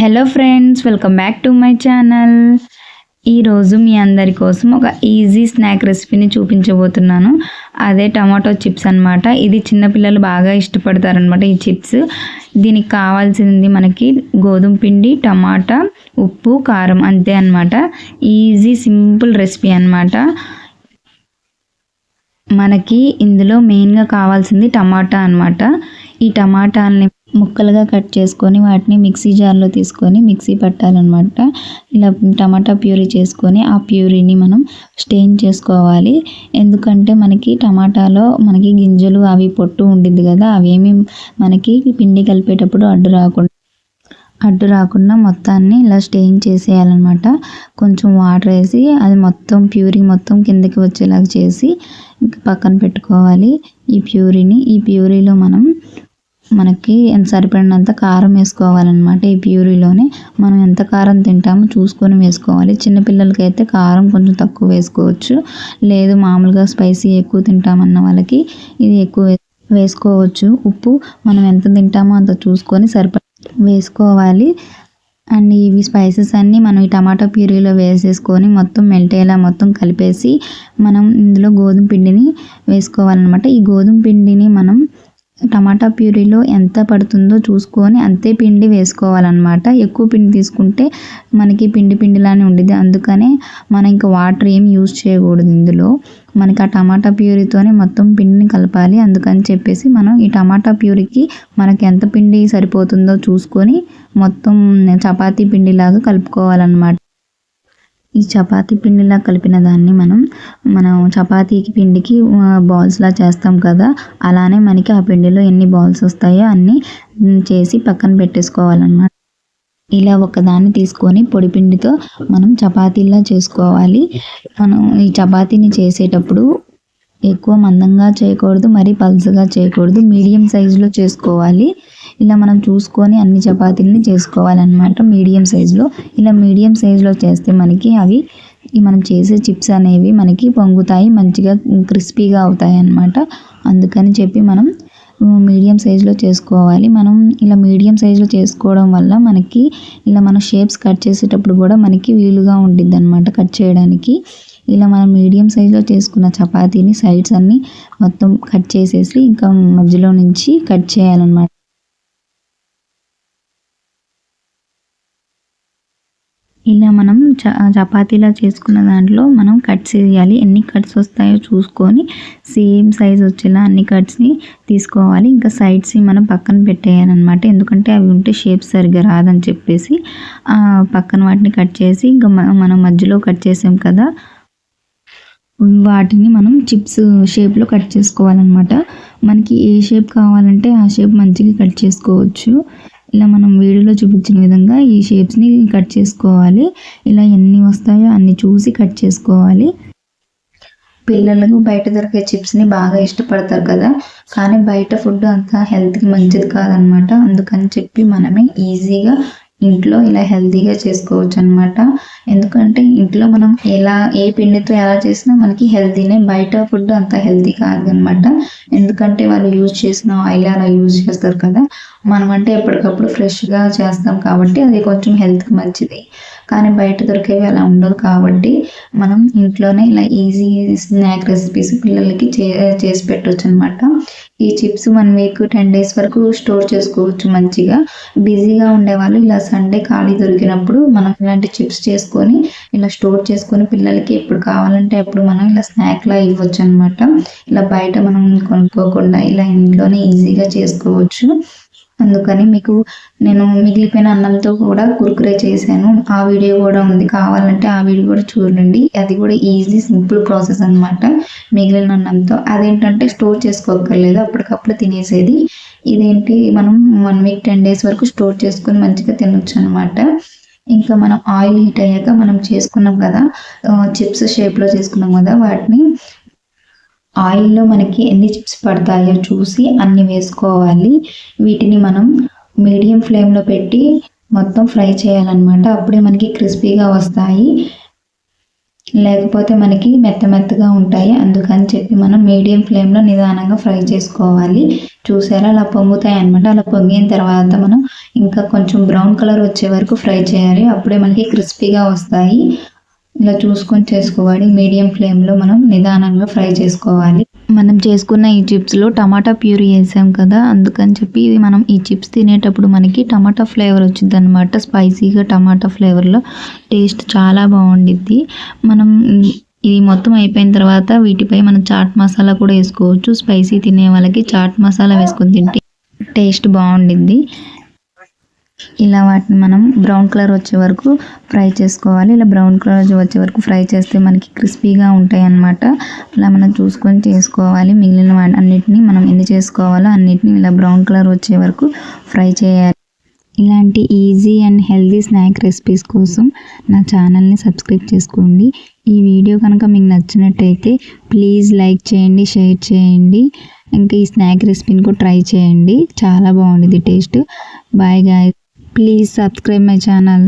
Hello friends, welcome back to my channel. ఈరోజు మీ అందరి కోసం ఒక ఈజీ స్నాక్ రెసిపీని చూపించబోతున్నాను. అదే టమాటో చిప్స్ అనమాట. ఇది చిన్నపిల్లలు బాగా ఇష్టపడతారనమాట ఈ చిప్స్. దీనికి కావాల్సింది మనకి గోధుమ పిండి, టమాటా, ఉప్పు, కారం, అంతే అనమాట. ఈజీ సింపుల్ రెసిపీ అనమాట. మనకి ఇందులో మెయిన్గా కావాల్సింది టమాటా అనమాట. ఈ టమాటాలని ముక్కలుగా కట్ చేసుకొని వాటిని మిక్సీ జార్లో తీసుకొని మిక్సీ పట్టాలన్నమాట. ఇలా టమాటా ప్యూరీ చేసుకొని ఆ ప్యూరీని మనం స్టెయిన్ చేసుకోవాలి. ఎందుకంటే మనకి టమాటాలో మనకి గింజలు అవి పొట్టు ఉండిద్ది కదా, అవేమి మనకి పిండి కలిపేటప్పుడు అడ్డు రాకుండా మొత్తాన్ని ఇలా స్టెయిన్ చేసేయాలన్నమాట. కొంచెం వాటర్ వేసి అది మొత్తం ప్యూరీ మొత్తం కిందకి వచ్చేలాగా చేసి పక్కన పెట్టుకోవాలి. ఈ ప్యూరీలో మనకి ఎంత సరిపడినంత కారం వేసుకోవాలన్నమాట. ఈ ప్యూరీలోనే మనం ఎంత కారం తింటామో చూసుకొని వేసుకోవాలి. చిన్నపిల్లలకి అయితే కారం కొంచెం తక్కువ వేసుకోవచ్చు, లేదు మామూలుగా స్పైసీ ఎక్కువ తింటామన్న వాళ్ళకి ఇది ఎక్కువ వేసుకోవచ్చు. ఉప్పు మనం ఎంత తింటామో అంత చూసుకొని వేసుకోవాలి. అండ్ ఇవి స్పైసెస్ అన్నీ మనం ఈ టమాటా ప్యూరీలో వేసేసుకొని మొత్తం మెల్ట్ అయ్యేలా మొత్తం కలిపేసి మనం ఇందులో గోధుమ పిండిని వేసుకోవాలన్నమాట. ఈ గోధుమ పిండిని మనం టమాటా ప్యూరీలో ఎంత పడుతుందో చూసుకొని అంతే పిండి వేసుకోవాలన్నమాట. ఎక్కువ పిండి తీసుకుంటే మనకి పిండిలానే ఉండిద్ది. అందుకనే మనం ఇంకా వాటర్ ఏం యూజ్ చేయకూడదు. ఇందులో మనకి ఆ టమాటా ప్యూరీతోనే మొత్తం పిండిని కలపాలి. అందుకని చెప్పేసి మనం ఈ టమాటా ప్యూరీకి మనకి ఎంత పిండి సరిపోతుందో చూసుకొని మొత్తం చపాతీ పిండిలాగా కలుపుకోవాలన్నమాట. ఈ చపాతీ పిండిలా కలిపిన దాన్ని మనం చపాతీకి పిండికి బాల్స్లా చేస్తాం కదా, అలానే మనకి ఆ పిండిలో ఎన్ని బాల్స్ వస్తాయో అన్నీ చేసి పక్కన పెట్టేసుకోవాలన్నమాట. ఇలా ఒకదాన్ని తీసుకొని పొడి పిండితో మనం చపాతీలా చేసుకోవాలి. మనం ఈ చపాతీని చేసేటప్పుడు ఎక్కువ మందంగా చేయకూడదు, మరీ పల్చగా చేయకూడదు, మీడియం సైజులో చేసుకోవాలి. ఇలా మనం చూసుకొని అన్ని చపాతీలని చేసుకోవాలన్నమాట మీడియం సైజులో. ఇలా మీడియం సైజులో చేస్తే మనకి మనం చేసే చిప్స్ అనేవి మనకి పొంగుతాయి, మంచిగా క్రిస్పీగా అవుతాయి అన్నమాట. అందుకని చెప్పి మనం మీడియం సైజులో చేసుకోవాలి. మనం ఇలా మీడియం సైజులో చేసుకోవడం వల్ల మనకి ఇలా మన షేప్స్ కట్ చేసేటప్పుడు కూడా మనకి వీలుగా ఉంటుంది అన్నమాట కట్ చేయడానికి. ఇలా మనం మీడియం సైజులో చేసుకున్న చపాతీని సైడ్స్ అన్నీ మొత్తం కట్ చేసేసి ఇంకా మధ్యలో నుంచి కట్ చేయాలన్నమాట. ఇలా మనం చపాతీలా చేసుకున్న దాంట్లో మనం కట్స్ వేయాలి. ఎన్ని కట్స్ వస్తాయో చూసుకొని సేమ్ సైజ్ వచ్చేలా అన్ని కట్స్ని తీసుకోవాలి. ఇంకా సైడ్స్ని మనం పక్కన పెట్టేయాలన్నమాట. ఎందుకంటే అవి ఉంటే షేప్ సరిగ్గా రాదని చెప్పేసి పక్కన వాటిని కట్ చేసి ఇంకా మనం మధ్యలో కట్ చేసాం కదా, వాటిని మనం చిప్స్ షేప్లో కట్ చేసుకోవాలన్నమాట. మనకి ఏ షేప్ కావాలంటే ఆ షేప్ మంచిగా కట్ చేసుకోవచ్చు. ఇలా మనం వీడియోలో చూపించిన విధంగా ఈ షేప్స్ని కట్ చేసుకోవాలి. ఇలా ఎన్ని వస్తాయో అన్ని చూసి కట్ చేసుకోవాలి. పిల్లలకు బయట దొరికే చిప్స్ని బాగా ఇష్టపడతారు కదా, కానీ బయట ఫుడ్ అంతా హెల్త్కి మంచిది కాదనమాట. అందుకని చెప్పి మనమే ఈజీగా ఇంట్లో ఇలా హెల్తీగా చేసుకోవచ్చు అనమాట. ఎందుకంటే ఇంట్లో మనం ఏ పిండితో ఎలా చేసినా మనకి హెల్తీనే, బయట ఫుడ్ అంత హెల్తీ కాదనమాట. ఎందుకంటే వాళ్ళు యూజ్ చేసిన ఆయిల్ అలా యూజ్ చేస్తారు కదా, మనం అంటే ఎప్పటికప్పుడు ఫ్రెష్గా చేస్తాం కాబట్టి అది కొంచెం హెల్త్కి మంచిది. కానీ బయట దొరికేవి అలా ఉండదు కాబట్టి మనం ఇంట్లోనే ఇలా ఈజీ స్నాక్ రెసిపీస్ పిల్లలకి చేసి పెట్టవచ్చు అనమాట. ఈ చిప్స్ 1 వీక్ 10 days వరకు స్టోర్ చేసుకోవచ్చు మంచిగా. బిజీగా ఉండేవాళ్ళు ఇలా సండే ఖాళీ దొరికినప్పుడు మనం ఇలాంటి చిప్స్ చేసుకొని ఇలా స్టోర్ చేసుకొని పిల్లలకి ఎప్పుడు కావాలంటే అప్పుడు మనం ఇలా స్నాక్లా ఇవ్వచ్చు అనమాట. ఇలా బయట మనం కొనుక్కోకుండా ఇలా ఇంట్లోనే ఈజీగా చేసుకోవచ్చు. అందుకని మీకు నేను మిగిలిపోయిన అన్నంతో కూడా కుర్కురే చేశాను, ఆ వీడియో కూడా ఉంది, కావాలంటే ఆ వీడియో కూడా చూడండి. అది కూడా ఈజీ సింపుల్ ప్రాసెస్ అనమాట. మిగిలిన అన్నంతో అదేంటంటే స్టోర్ చేసుకోక్కర్లేదు, అప్పటికప్పుడు తినేసేది. ఇదేంటి మనం 1 week 10 days వరకు స్టోర్ చేసుకొని మంచిగా తినొచ్చు అనమాట. ఇంకా మనం ఆయిల్ హీట్ అయ్యాక మనం చేసుకున్నాం కదా చిప్స్ షేప్లో చేసుకున్నాం కదా, వాటిని ఆయిల్లో మనకి ఎన్ని చిప్స్ పడతాయో చూసి అన్ని వేసుకోవాలి. వీటిని మనం మీడియం ఫ్లేమ్లో పెట్టి మొత్తం ఫ్రై చేయాలన్నమాట. అప్పుడే మనకి క్రిస్పీగా వస్తాయి. లేకపోతే మనకి మెత్తగా ఉంటాయి. అందుకని చెప్పి మనం మీడియం ఫ్లేమ్లో నిదానంగా ఫ్రై చేసుకోవాలి. చూసారా అలా పొంగుతాయి అన్నమాట. అలా పొంగిన తర్వాత మనం ఇంకా కొంచెం బ్రౌన్ కలర్ వచ్చే వరకు ఫ్రై చేయాలి. అప్పుడే మనకి క్రిస్పీగా వస్తాయి. ఇలా చూసుకొని చేసుకోవాలి. మీడియం ఫ్లేమ్లో మనం నిదానంగా ఫ్రై చేసుకోవాలి. మనం చేసుకున్న ఈ చిప్స్లో టమాటా ప్యూరీ వేసాం కదా, అందుకని చెప్పి ఇది మనం ఈ చిప్స్ తినేటప్పుడు మనకి టమాటా ఫ్లేవర్ వచ్చింది అనమాట. స్పైసీగా టమాటా ఫ్లేవర్లో టేస్ట్ చాలా బాగుండిద్ది. మనం ఇది మొత్తం అయిపోయిన తర్వాత వీటిపై మనం చాట్ మసాలా కూడా వేసుకోవచ్చు. స్పైసీ తినే వాళ్ళకి చాట్ మసాలా వేసుకొని తింటే టేస్ట్ బాగుండిద్ది. ఇలా వాటిని మనం బ్రౌన్ కలర్ వచ్చే వరకు ఫ్రై చేసుకోవాలి. ఇలా బ్రౌన్ కలర్ వచ్చే వరకు ఫ్రై చేస్తే మనకి క్రిస్పీగా ఉంటాయి అన్నమాట. అలా మనం చూసుకొని చేసుకోవాలి. మిగిలిన అన్నిటిని మనం ఎన్ని చేసుకోవాలో అన్నిటిని ఇలా బ్రౌన్ కలర్ వచ్చే వరకు ఫ్రై చేయాలి. ఇలాంటి easy and healthy snack recipes కోసం నా ఛానల్ని సబ్స్క్రైబ్ చేసుకోండి. ఈ వీడియో కనుక మీకు నచ్చినట్టయితే ప్లీజ్ లైక్ చేయండి, షేర్ చేయండి. ఇంకా ఈ స్నాక్ రెసిపీని కూడా ట్రై చేయండి. చాలా బాగుంటుంది taste. Bye guys. Please subscribe my channel.